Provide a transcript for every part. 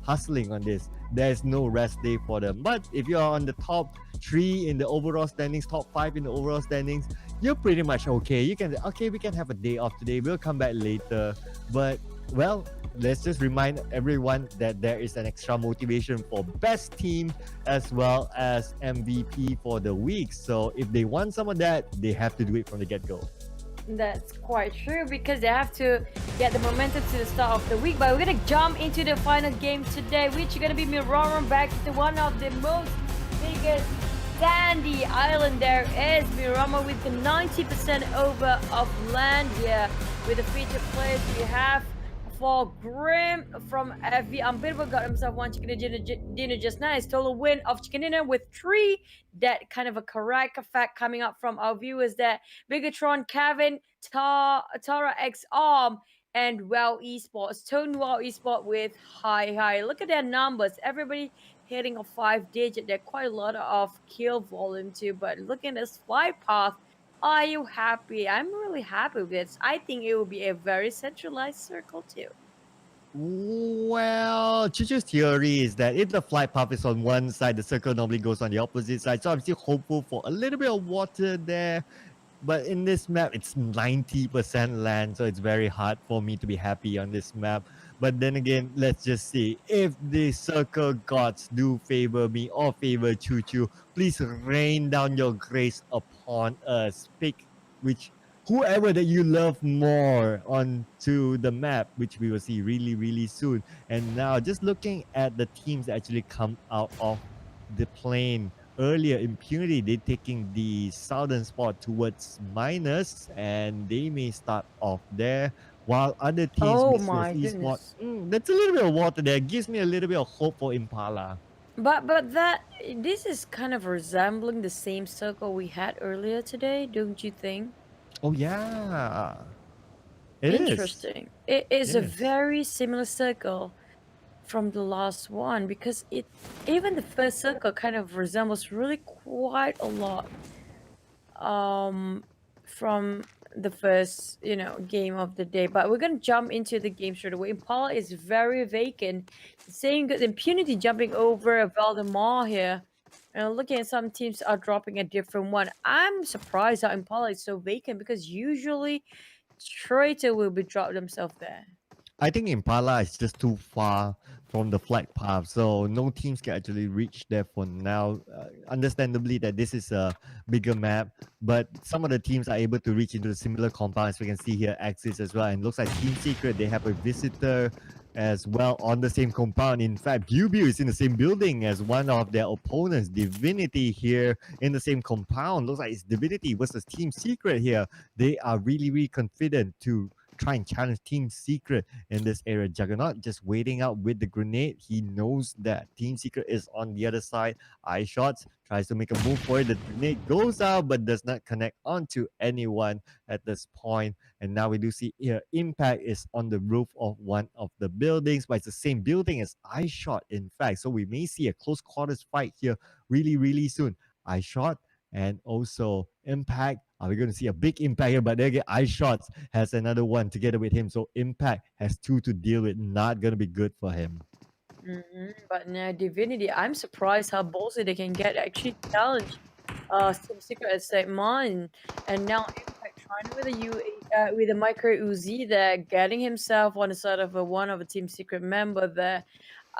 hustling on this. There's no rest day for them. But if you are on the top 3 in the overall standings, top 5 in the overall standings, you're pretty much okay. You can okay, we can have a day off today. We'll come back later. But well, let's just remind everyone that there is an extra motivation for best team as well as MVP for the week. So if they want some of that, they have to do it from the get-go. That's quite true because they have to get the momentum to the start of the week. But we're gonna jump into the final game today, which is gonna be Miroran back to one of the most biggest sandy island there is Miramar with the 90% over of land here. With the featured players we have for Grim from FV Unbeatable got himself one chicken dinner just now. His total win of chicken dinner with 3. That kind of a correct fact coming up from our viewers that Bigatron, Kevin, Tara X Arm, and Wow Esports. Tone Wow Esports with high. Look at their numbers. Everybody hitting a 5-digit. There are quite a lot of kill volume too. But looking at this flight path, are you happy? I'm really happy with this. I think it will be a very centralized circle too. Well, Chuchu's theory is that if the flight path is on one side, the circle normally goes on the opposite side. So I'm still hopeful for a little bit of water there. But in this map, it's 90% land, so it's very hard for me to be happy on this map. But then again, let's just see. If the circle gods do favor me or favor Choo Choo, please rain down your grace upon us. Pick which whoever that you love more onto the map, which we will see really, really soon. And now just looking at the teams that actually come out of the plane earlier, Impunity, they're taking the southern spot towards minus, and they may start off there. While other teams, Oh Miss my Esports, goodness. that's a little bit of water there. Gives me a little bit of hope for Impala. But that this is kind of resembling the same circle we had earlier today, don't you think? Oh yeah, it is. Interesting. It is a Yes. very similar circle from the last one because it even the first circle kind of resembles really quite a lot from the first game of the day. But we're gonna jump into the game straight away. Impala is very vacant. Saying good impunity jumping over Valdemar here. And looking at some teams are dropping a different one. I'm surprised that Impala is so vacant because usually Traitor will be dropped themselves there. I think Impala is just too far from the flight path, so no teams can actually reach there for now. Understandably, that this is a bigger map, but some of the teams are able to reach into the similar compound, as we can see here, Axis as well. And looks like Team Secret, they have a visitor as well on the same compound. In fact, Bubu is in the same building as one of their opponents, Divinity, here in the same compound. Looks like it's Divinity versus Team Secret here. They are really, really confident to try and challenge Team Secret in this area. Juggernaut just waiting out with the grenade. He knows that Team Secret is on the other side. Eye shots, tries to make a move for it. The grenade goes out but does not connect onto anyone at this point. And now we do see here Impact is on the roof of one of the buildings, but it's the same building as Eye Shot, in fact. So we may see a close quarters fight here really, really soon. Eye Shot and also Impact. Are we going to see a big impact here? But there again, Eye Shots has another one together with him. So Impact has 2 to deal with. Not going to be good for him. But now Divinity, I'm surprised how ballsy they can get actually challenge Team Secret at State Mine, and now Impact trying with a micro Uzi there, getting himself on the side of one of a Team Secret member there.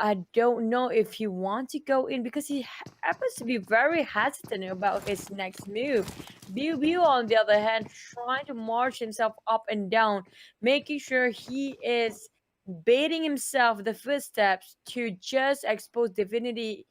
I don't know if he wants to go in because he happens to be very hesitant about his next move. Biu on the other hand, trying to march himself up and down, making sure he is baiting himself the footsteps to just expose Divinity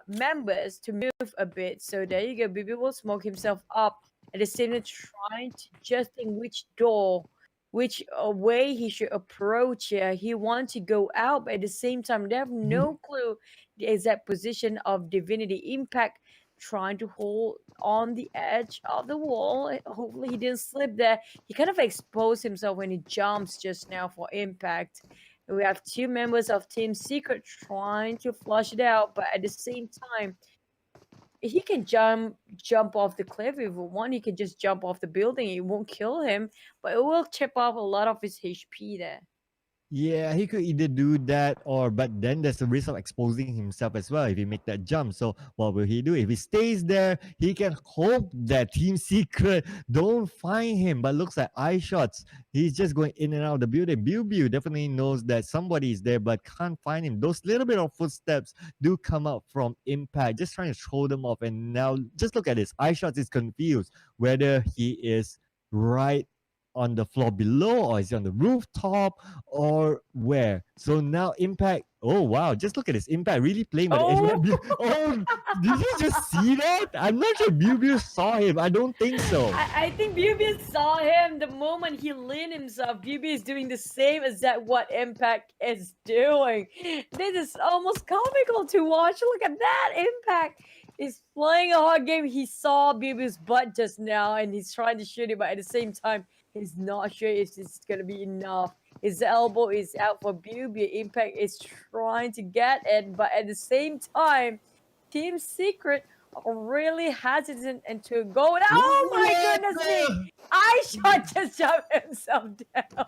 members to move a bit. So there you go. Bibi will smoke himself up at the same time trying to just think which door, which way he should approach here. He wants to go out, but at the same time, they have no clue the exact position of Divinity. Impact trying to hold on the edge of the wall. Hopefully he didn't slip there. He kind of exposed himself when he jumps just now for Impact. We have 2 members of Team Secret trying to flush it out, but at the same time, he can jump off the cliff if he want. He can just jump off the building. It won't kill him, but it will chip off a lot of his HP there. Yeah, he could either do that but then there's a risk of exposing himself as well if he make that jump. So what will he do? If he stays there, he can hope that Team Secret don't find him. But looks like eye shots. He's just going in and out of the building. Biu definitely knows that somebody is there but can't find him. Those little bit of footsteps do come out from Impact, just trying to throw them off. And now just look at this. Eye shots is confused whether he is right on the floor below or is he on the rooftop or where. So now Impact, oh wow, just look at this. Impact really playing by the edge. Oh, Oh, did you just see that? I'm not sure Biu saw him. I don't think so. I think Bubi saw him the moment he leaned himself. Bubi is doing the same as that what Impact is doing. This is almost comical to watch. Look at that. Impact is playing a hard game. He saw Bubi's butt just now and he's trying to shoot it, but at the same time, he's not sure if it's gonna be enough. His elbow is out for Bubi. Impact is trying to get it, but at the same time, Team Secret are really hesitant and to go. Oh my goodness me! I shot just jumped himself down.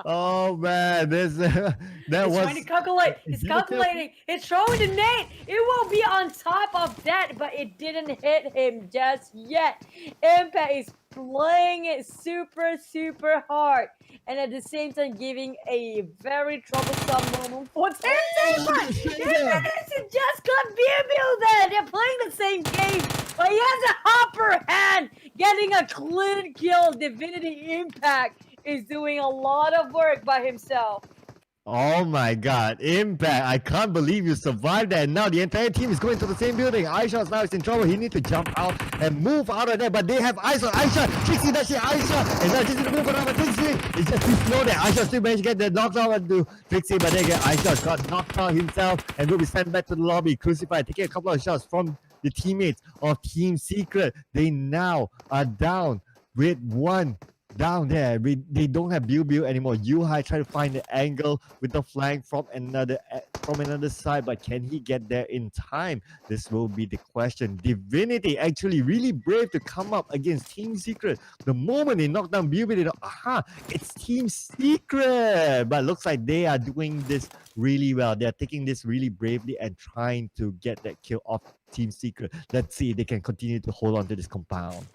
Oh man, this that He's was trying to calculate. He's calculating. He's throwing the nade. It will be on top of that, but it didn't hit him just yet. Impact is playing it super hard, and at the same time giving a very troublesome moment for Team Secret. They managed to just got Biu there. They're playing the same game, but he has a upper hand, getting a clean kill. Divinity Impact is doing a lot of work by himself. Oh my god, Impact. I can't believe you survived that. And now the entire team is going to the same building. Aisha now is in trouble. He needs to jump out and move out of there. But they have Aisha. Trixie, that's it, Aisha. And now just to move around with Trixie. It's just too slow there. Aisha still managed to get the knockdown into Trixie. But then again, Aisha got knocked out himself and will be sent back to the lobby. Crucified, taking a couple of shots from the teammates of Team Secret. They now are down with one down there. They don't have Biu anymore. Yuhai try to find the angle with the flank from another side, but can he get there in time? This will be the question. Divinity actually really brave to come up against Team Secret. The moment they knock down Biu, they know, aha, it's Team Secret. But looks like they are doing this really well. They are taking this really bravely and trying to get that kill off Team Secret. Let's see if they can continue to hold on to this compound.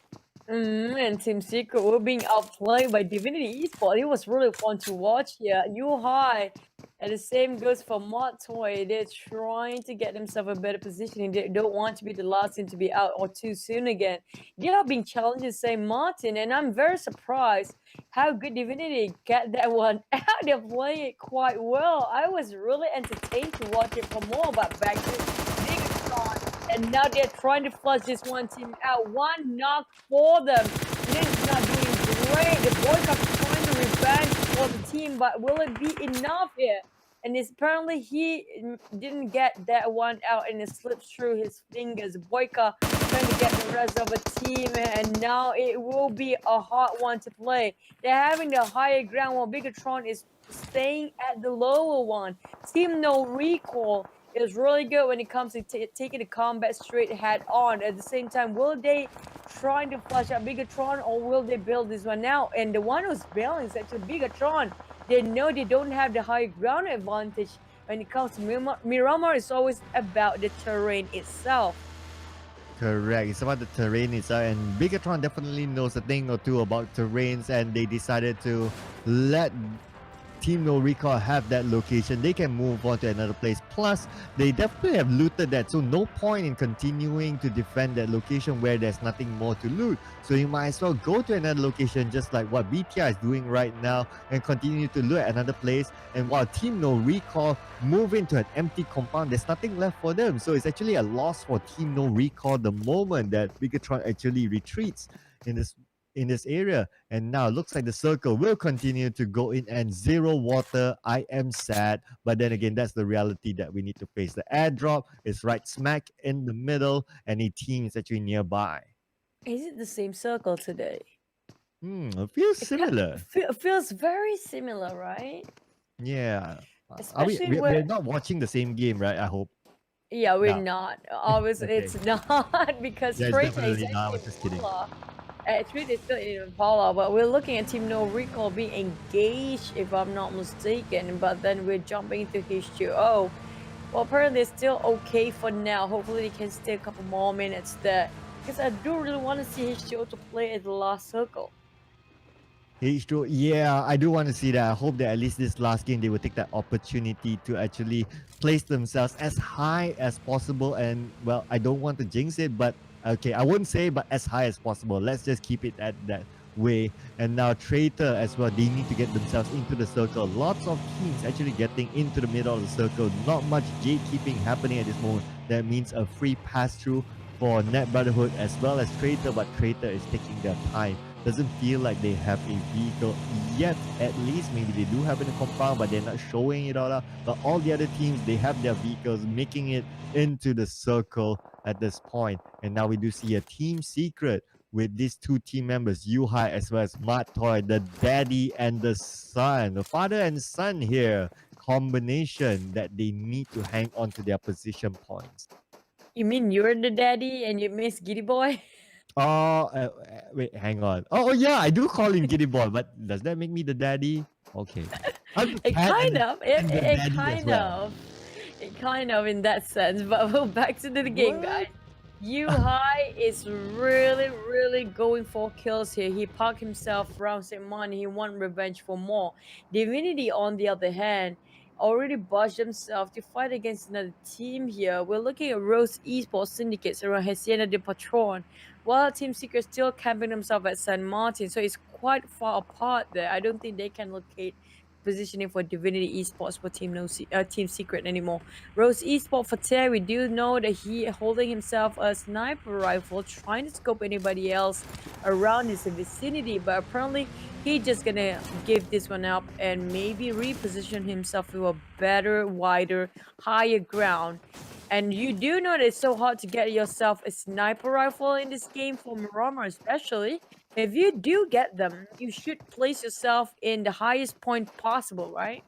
And Team Secret were being outplayed by Divinity Esports. It was really fun to watch here. Yuhai, and the same goes for Toy. They're trying to get themselves a better position. They don't want to be the last team to be out or too soon again. They are being challenged to St. Martin, and I'm very surprised how good Divinity get that one out. They're playing it quite well. I was really entertained to watch it for more, but back to Bigatron. And now they're trying to flush this one team out. One knock for them. Link's not doing great. The boycott is trying to revenge for the team, but will it be enough here? And it's apparently he didn't get that one out and it slips through his fingers. Boyka trying to get the rest of the team, and now it will be a hard one to play. They're having the higher ground while Bigatron is staying at the lower one. Team No Recall is really good when it comes to taking the combat straight head on. At the same time, will they try to flush out Bigatron or will they build this one now? And the one who's bailing is actually Bigatron. They know they don't have the high ground advantage when it comes to Miramar. Is always about the terrain itself. Correct. It's about the terrain itself, and Bigatron definitely knows a thing or two about terrains, and they decided to let Team No Recall have that location. They can move on to another place. Plus, they definitely have looted that, so no point in continuing to defend that location where there's nothing more to loot. So you might as well go to another location, just like what BTR is doing right now, and continue to loot at another place. And while Team No Recall move into an empty compound, there's nothing left for them. So it's actually a loss for Team No Recall the moment that Bigatron actually retreats in this area. And now looks like the circle will continue to go in and zero water. I am sad, but then again, that's the reality that we need to face. The airdrop is right smack in the middle, and a team is actually nearby. Is it the same circle today? It feels similar. Feels very similar, right? Yeah. Especially we're not watching the same game, right? I hope. Yeah, we're No. not. Obviously, Okay. it's not because Yeah, it's Freight is definitely not. I was actually just kidding. smaller. Actually, they still in Impala, but we're looking at Team No Recall being engaged, if I'm not mistaken. But then we're jumping into H2O. Well, apparently it's still okay for now. Hopefully, they can stay a couple more minutes there. Because I do really want to see H2O to play at the last circle. H2, yeah, I do want to see that. I hope that at least this last game they will take that opportunity to actually place themselves as high as possible. And well, I don't want to jinx it, but okay, I wouldn't say, but as high as possible. Let's just keep it at that way. And now Traitor as well, they need to get themselves into the circle. Lots of teams actually getting into the middle of the circle. Not much gatekeeping happening at this moment. That means a free pass through for Net Brotherhood as well as Traitor, but Traitor is taking their time. Doesn't feel like they have a vehicle yet. At least maybe they do have in the compound, but they're not showing it all out. But all the other teams, they have their vehicles making it into the circle at this point. And now we do see a team secret with these two team members, Yuhai as well as Toy, the daddy and the son, the father and son here. Combination that they need to hang on to their position points. You mean you're the daddy and you miss Giddy Boy? Oh, wait, hang on. Oh, yeah, I do call him Giddy Boy, but does that make me the daddy? Okay. I'm the It cat kind of, and the it daddy as kind well. of, it kind of in that sense. But well, back to the game, guys. What? Yuhai is really going for kills here. He parked himself around St. Mon. He want revenge for more. Divinity, on the other hand, already budged himself to fight against another team here. We're looking at Rose Esports Syndicates around Hacienda de Patron, while Team Secret still camping themselves at San Martin. So it's quite far apart there. I don't think they can locate positioning for Divinity Esports for Team Secret anymore. Rose Esport for Terry, we do know that he holding himself a sniper rifle, trying to scope anybody else around his vicinity, but apparently he just gonna give this one up and maybe reposition himself to a better, wider, higher ground. And you do know that it's so hard to get yourself a sniper rifle in this game for Miramar, especially. If you do get them, you should place yourself in the highest point possible, right?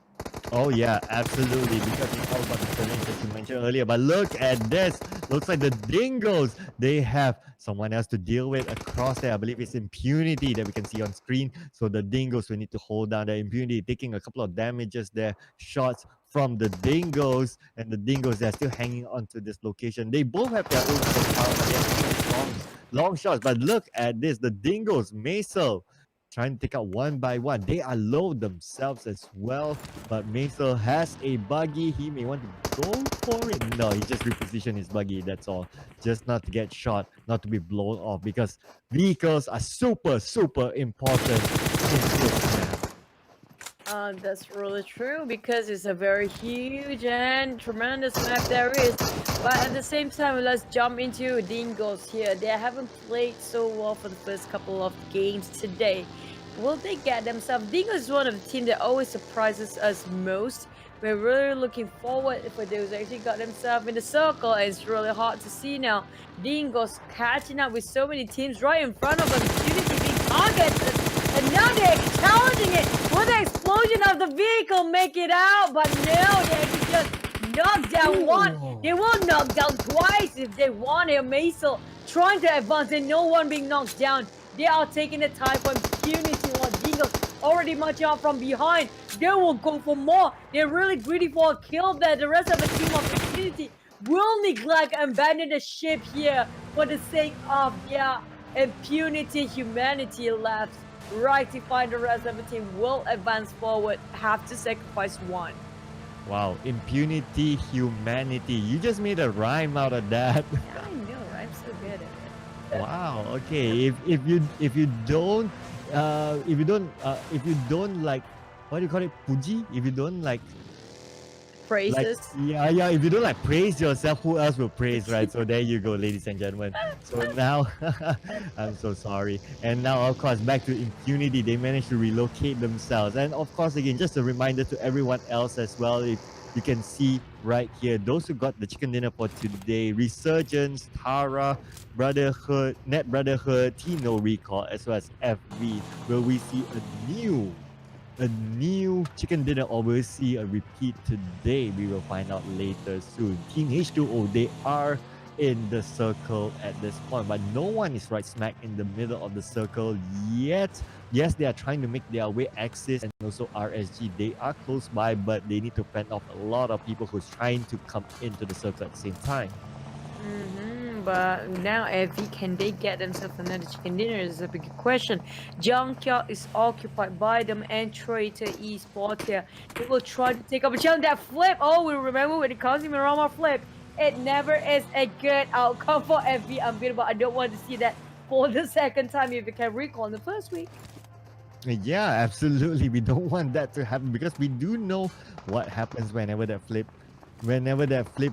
Oh yeah, absolutely. Because it's all about the challenge that you mentioned earlier. But look at this. Looks like the dingoes. They have someone else to deal with across there. I believe it's impunity that we can see on screen. So the dingoes will need to hold down the impunity, taking a couple of damages there. Shots from the dingoes, and the dingoes are still hanging on to this location. They both have their own power, but they're long shots. But look at this. The dingoes, Maisel, trying to take out one by one. They are low themselves as well, but Maisel has a buggy. He may want to go for it. No, he just repositioned his buggy, that's all. Just not to get shot, not to be blown off, because vehicles are super important in this map. That's really true because it's a very huge and tremendous map there is. But at the same time, let's jump into Dingoes here. They haven't played so well for the first couple of games today. Will they get themselves? Dingoes is one of the teams that always surprises us most. We're really looking forward for those who actually got themselves in the circle. And it's really hard to see now. Dingoes catching up with so many teams right in front of them. Unity being targeted. And now they're challenging it. Will the explosion of the vehicle make it out? But no, they actually just knocked down one. They will knock down twice if they want it. Maisel trying to advance and no one being knocked down. They are taking the time for impunity while Dingoes already marching out from behind. They will go for more. They're really greedy for a kill there. The rest of the team of impunity will neglect and abandon the ship here for the sake of their impunity, humanity left. Rectify the rest of the team will advance forward, have to sacrifice one. Wow, impunity, humanity. You just made a rhyme out of that. Yeah, I know, I'm so good at it. Wow. Okay. If you don't if you don't like, what do you call it, puji? If you don't like Praises. yeah, if you don't like praise yourself, who else will praise, right? So there you go, ladies and gentlemen. So now I'm so sorry. And now, of course, back to impunity. They managed to relocate themselves. And of course, again, just a reminder to everyone else as well, if you can see right here, those who got the chicken dinner for today: Resurgence, Tara, Brotherhood, Net Brotherhood, Team No Recall, as well as FV. Will we see a new chicken dinner, or will we see a repeat today? We will find out later soon. Team H2O, they are in the circle at this point, but no one is right smack in the middle of the circle yet. Yes, they are trying to make their way Axis and also RSG. They are close by, but they need to fend off a lot of people who's trying to come into the circle at the same time. But now, Evie, can they get themselves another chicken dinner? Is a big question. Junkyard is occupied by them and Traitor Esports here. They will try to take up a challenge. That flip! Oh, we remember when it comes to Mirama flip. It never is a good outcome for Evie Unbeatable. I don't want to see that for the second time if you can recall in the first week. Yeah, absolutely. We don't want that to happen because we do know what happens whenever that flip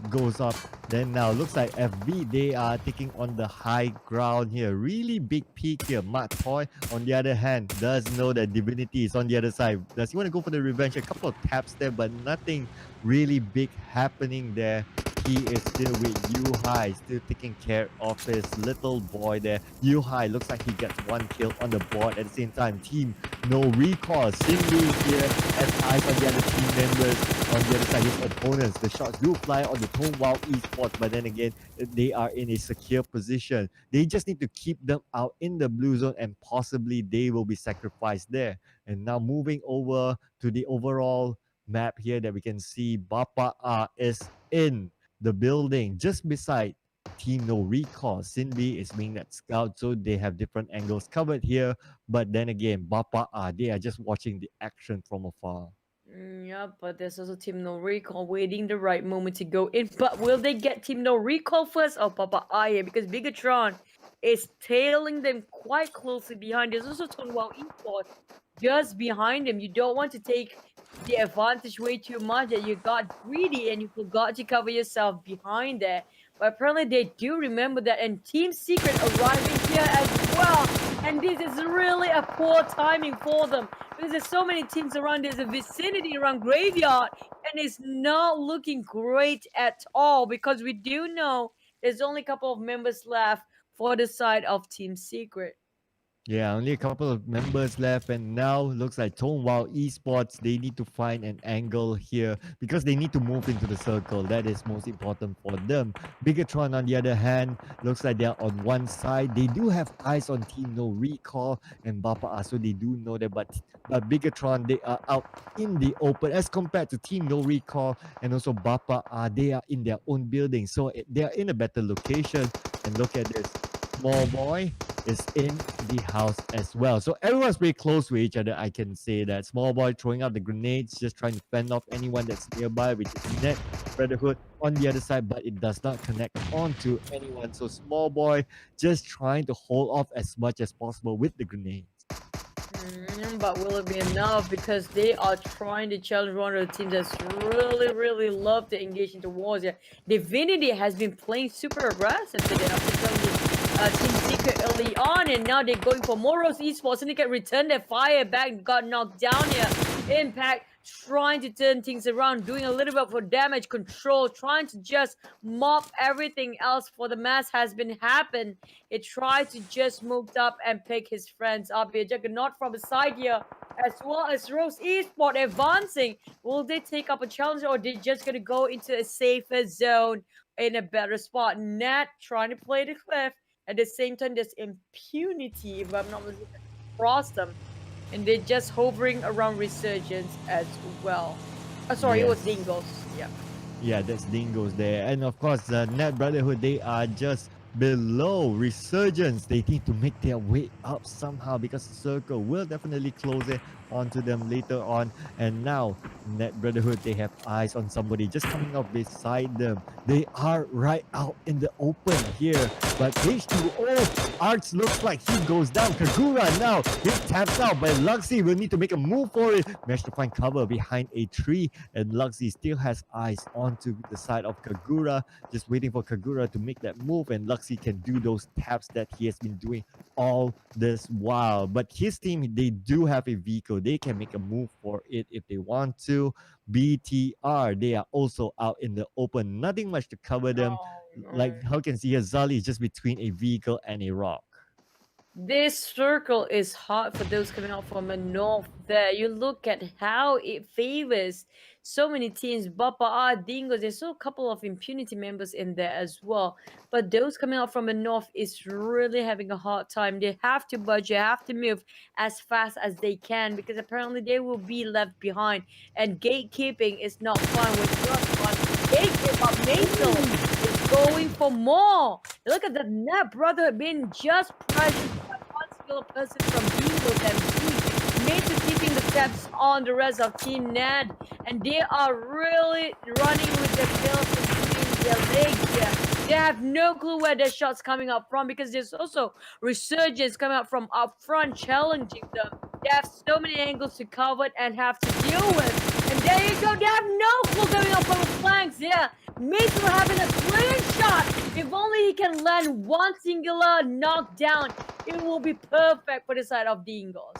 goes up. Then now looks like FB, they are taking on the high ground here. Really big peak here. Mat Toy, on the other hand, does know that Divinity is on the other side. Does he want to go for the revenge? A couple of taps there, but nothing really big happening there. He is still with Yu Hai, still taking care of his little boy there. Yu Hai looks like he gets one kill on the board at the same time. Team no recall. Cindy here has eyes on the other team members. On the other side, his opponents. The shots do fly on the Tone Wow Esports, but then again, they are in a secure position. They just need to keep them out in the blue zone, and possibly they will be sacrificed there. And now moving over to the overall map here that we can see, Bapa is in the building just beside Team No Recall. Cindy is being that scout, so they have different angles covered here. But then again, Bapa they are just watching the action from afar. Yeah, but there's also Team No Recall waiting the right moment to go in. But will they get Team No Recall first or Papa Aya? Because Bigatron is tailing them quite closely behind. There's also Tonwell Esports just behind him. You don't want to take the advantage way too much that you got greedy and you forgot to cover yourself behind there. But apparently they do remember that, and Team Secret arriving here as well. And this is really a poor timing for them because there's so many teams around. There's a vicinity around Graveyard, and it's not looking great at all because we do know there's only a couple of members left for the side of Team Secret. Yeah, only a couple of members left, and now looks like Tone Wow Esports. They need to find an angle here because they need to move into the circle. That is most important for them. Bigatron, on the other hand, looks like they're on one side. They do have eyes on Team No Recall and Bapa, so they do know that. But Bigatron, they are out in the open as compared to Team No Recall and also Bapa. They are in their own building, so they are in a better location. And look at this, small boy is in the house as well. So everyone's very close to each other. I can say that. Small boy throwing out the grenades, just trying to fend off anyone that's nearby, which is Net Brotherhood on the other side, but it does not connect onto anyone. So small boy just trying to hold off as much as possible with the grenades. But will it be enough? Because they are trying to challenge one of the teams that's really love to engage into wars here. Divinity has been playing super aggressive today after telling Team Secret early on, and now they're going for Moros Esports, and they can return their fire back, got knocked down here. Impact trying to turn things around, doing a little bit for damage control, trying to just mop everything else for the mass has been happened. It tried to just move up and pick his friends up here. Juggernaut from the side here, as well as Rose Esport advancing. Will they take up a challenge, or they just gonna go into a safer zone in a better spot? Nat trying to play the cliff. At the same time, there's impunity, if I'm not mistaken, across them. And they're just hovering around Resurgence as well. Sorry, it was Yes. Dingos. Yeah. Yeah, that's Dingoes there. And of course, the Net Brotherhood, they are just below Resurgence. They need to make their way up somehow because the circle will definitely close it onto them later on. And now, Net Brotherhood, they have eyes on somebody just coming up beside them. They are right out in the open here. But H2O, Arts looks like he goes down. Kagura now, he taps out, but Luxy will need to make a move for it. Managed to find cover behind a tree, and Luxy still has eyes onto the side of Kagura, just waiting for Kagura to make that move, and Luxy can do those taps that he has been doing all this while. But his team, they do have a vehicle. They can make a move for it if they want to. BTR, they are also out in the open. Nothing much to cover them. No, Like how you can see here, Zali is just between a vehicle and a rock. This circle is hot for those coming out from the north there. You look at how it favors so many teams. Bapa, Dingos, there's still a couple of impunity members in there as well. But those coming out from the north is really having a hard time. They have to budget, have to move as fast as they can because apparently they will be left behind. And gatekeeping is not fun with not fun. Gatekeep, but Mason is going for more. Look at the net brother being just pressured one single person from Dingos and B. Mason keeping the steps on the rest of Team Ned, and they are really running with their tails and their legs here. They have no clue where their shots coming up from because there's also resurgence coming up from up front challenging them. They have so many angles to cover and have to deal with. And there you go, they have no clue coming up from the flanks. Yeah, Mason having a clean shot. If only he can land one singular knockdown, it will be perfect for the side of the Eagles.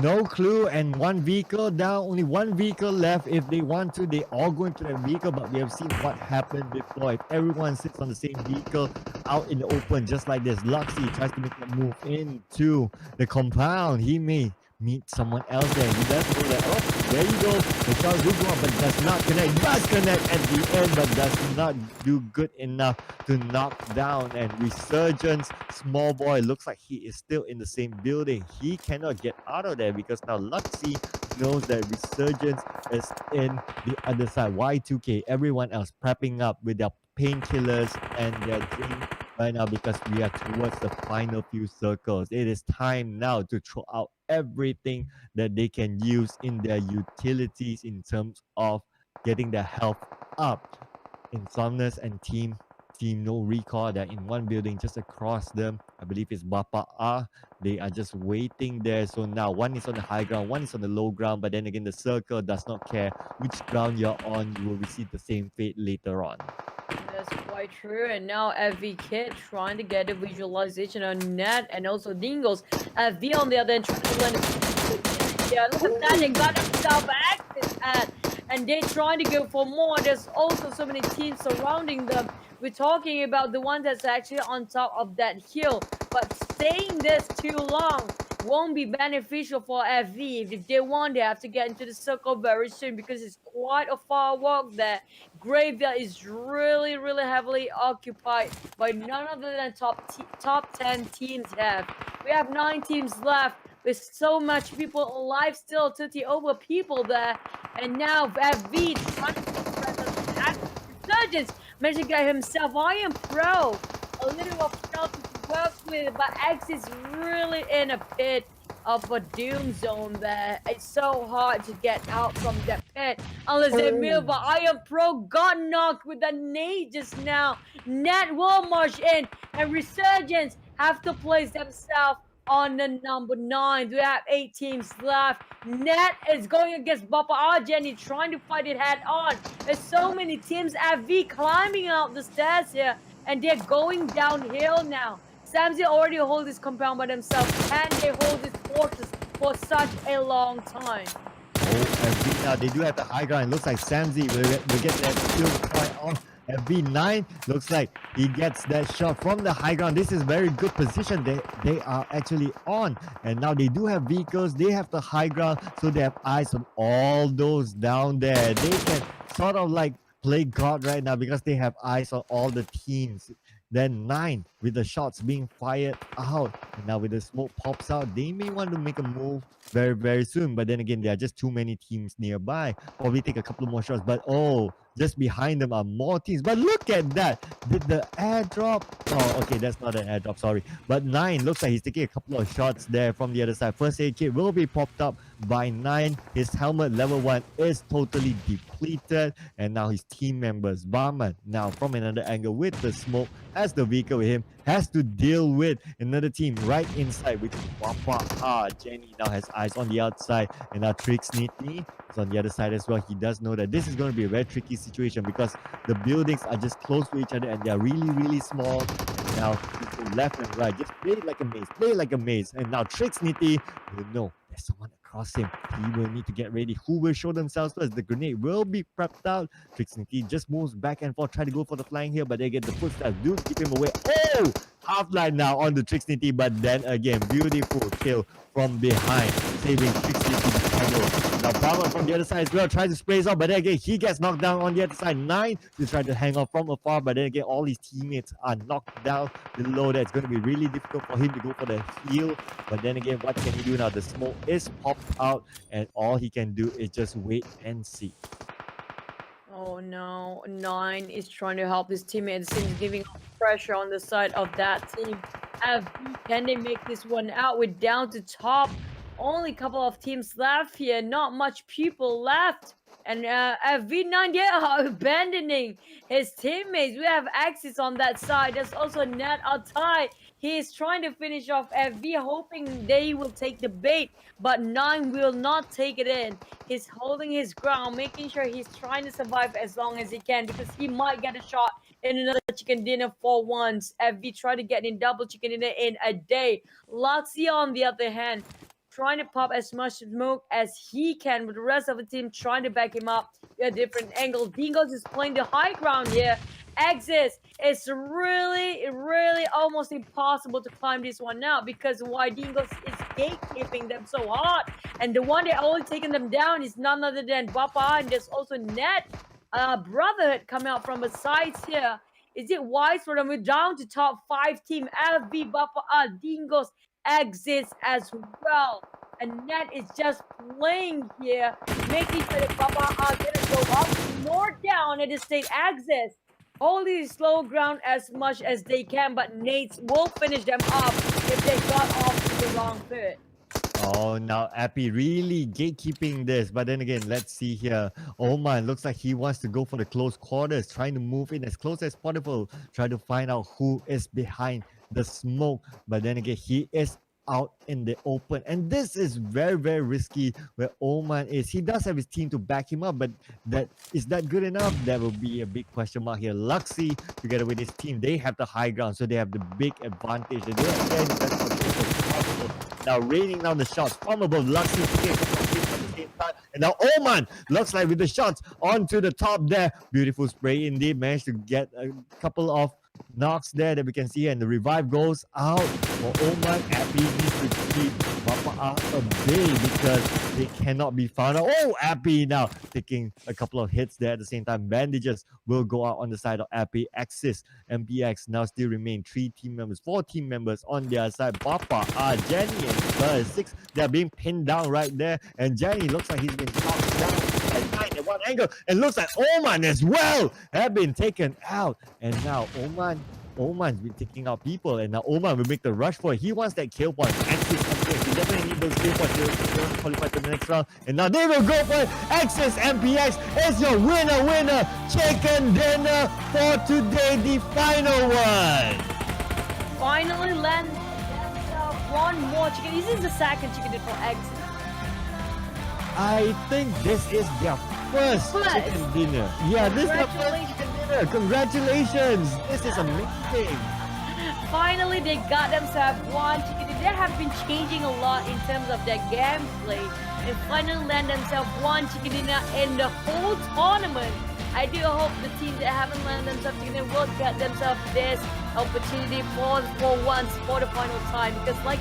No clue, and one vehicle down, only one vehicle left. If they want to, they all go into that vehicle, but we have seen what happened before. If everyone sits on the same vehicle out in the open, just like this, Luxy tries to make a move into the compound. He may meet someone else there. He does know that, oh, there you go. The shot will go up, but does not connect. Does connect at the end, but does not do good enough to knock down. And Resurgence, small boy, looks like he is still in the same building. He cannot get out of there because now Luxy knows that Resurgence is in the other side. Y2K, everyone else prepping up with their painkillers and their drink right now because we are towards the final few circles. It is time now to throw out everything that they can use in their utilities in terms of getting their health up. Insomnus and Team No Recall, they're in one building just across them. I believe it's Bapa A. They are just waiting there. So now one is on the high ground, one is on the low ground, but then again the circle does not care which ground you're on, you will receive the same fate later on. That's quite true. And now FV Kid trying to get a visualization on Net and also Dingles. FV on the other end trying to learn. Yeah, look at that. They got themselves access at. And they're trying to go for more. There's also so many teams surrounding them. We're talking about the one that's actually on top of that hill. But staying this too long won't be beneficial for FV. If they want, they have to get into the circle very soon because it's quite a far walk there. Graveyard is really, really heavily occupied by none other than top 10 teams have. We have 9 teams left with so much people alive still, 30 over people there. And now FV trying to Resurgence managed to get himself Iron Pro. A little of shelter to work with, but X is really in a pit of a doom zone there. It's so hard to get out from that pit unless they move. But Iron Pro got knocked with a nade just now. Net will march in, and Resurgence have to place themselves on the number 9. We have 8 teams left. Net is going against Bapa Jenny, trying to fight it head on. There's so many teams. FV climbing out the stairs here, and they're going downhill now. Samzy already holds this compound by themselves. Can they hold this fortress for such a long time? Oh, FV now, they do have the high ground. It looks like Samzy will get that kill point off. FV9 looks like he gets that shot from the high ground. This is very good position they are actually on. And now they do have vehicles. They have the high ground. So they have eyes on all those down there. They can sort of like play God right now because they have eyes on all the teams. Then 9 with the shots being fired out. And now with the smoke pops out, they may want to make a move very, very soon. But then again, there are just too many teams nearby. Probably take a couple more shots. But oh, just behind them are more teams. But look at that. Did the airdrop? Oh, okay, that's not an airdrop, sorry. But 9 looks like he's taking a couple of shots there from the other side. First aid kit will be popped up by 9. His helmet level 1 is totally depleted. And now his team members, Barman, now from another angle with the smoke, has the vehicle with him, has to deal with another team right inside, which is Wapa. Jenny now has eyes on the outside, and now Trix Nitty is on the other side as well. He does know that this is going to be a very tricky situation because the buildings are just close to each other and they are really, really small. And now people left and right, just play it like a maze, play it like a maze. And now Trix Nitty will know there's someone across him. He will need to get ready. Who will show themselves first? The grenade will be prepped out. Trixie just moves back and forth, try to go for the flying here, but they get the footsteps. Do keep him away. Oh! half line now on the Trixnity, but then again, beautiful kill from behind, saving Trixnity to the final. Now Palmer from the other side as well tries to spray off, but then again he gets knocked down on the other side. 9 to try to hang off from afar, but then again all his teammates are knocked down below that. It's going to be really difficult for him to go for the heal, but then again what can he do now? The smoke is popped out and all he can do is just wait and see. Oh no, 9 is trying to help his teammates and giving pressure on the side of that team. Can they make this one out? We're down to top. Only a couple of teams left here. Not much people left. And V9 are abandoning his teammates. We have Axis on that side. There's also Nat Altai. He is trying to finish off FV, hoping they will take the bait. But 9 will not take it in. He's holding his ground, making sure he's trying to survive as long as he can because he might get a shot in another chicken dinner for once. FV try to get in double chicken dinner in a day. Luxia, on the other hand, trying to pop as much smoke as he can with the rest of the team trying to back him up at different angles. Dingos is playing the high ground here. Axis, it's really almost impossible to climb this one now because why Dingos is gatekeeping them so hard. And the one that only taking them down is none other than Papa, and there's also Net Brotherhood coming out from the sides here. Is it wise for them? We're down to top 5 team. LV, Papa, Dingos, Axis as well. And Net is just playing here, making sure that Papa are gonna go up nor down at the state. Axis holding slow ground as much as they can, but Nates will finish them off if they got off to the wrong foot. Oh, now Appy really gatekeeping this. But then again, let's see here. Oman looks like he wants to go for the close quarters, trying to move in as close as possible, try to find out who is behind the smoke. But then again, he is out in the open. And this is very risky where Oman is. He does have his team to back him up, but is that good enough? That will be a big question mark here. Luxy, together with his team, they have the high ground, so they have the big advantage. And they are getting the best possible. Now raining down the shots from above. Luxy taking a couple of hits at the same time. And now Oman looks like with the shots onto the top there. Beautiful spray indeed. Managed to get a couple of knocks there that we can see, and the revive goes out for Oman. Appy needs to keep Papa out a bay because they cannot be found out. Oh, Appy now taking a couple of hits there at the same time. Bandages will go out on the side of Appy. Axis, MPX now still remain 4 team members on their side. Papa, Jenny and Buzz 6, they're being pinned down right there, and Jenny looks like he's been knocked down at one angle, and looks like Oman as well have been taken out. And now Oman's been taking out people, and now Oman will make the rush for it. He wants that kill point. Axis, he definitely need those kill points to qualify to the next round. And now they will go for it. Axis MPX is your winner chicken dinner for today, the final one. Finally land one more chicken. This is the second chicken dinner for Axis. I think this is their first chicken dinner. Yeah, this is their first chicken dinner. Congratulations! This is amazing. Finally, they got themselves one chicken dinner. They have been changing a lot in terms of their gameplay, and finally land themselves one chicken dinner in the whole tournament. I do hope the teams that haven't landed themselves chicken dinner will get themselves this opportunity for once for the final time, because like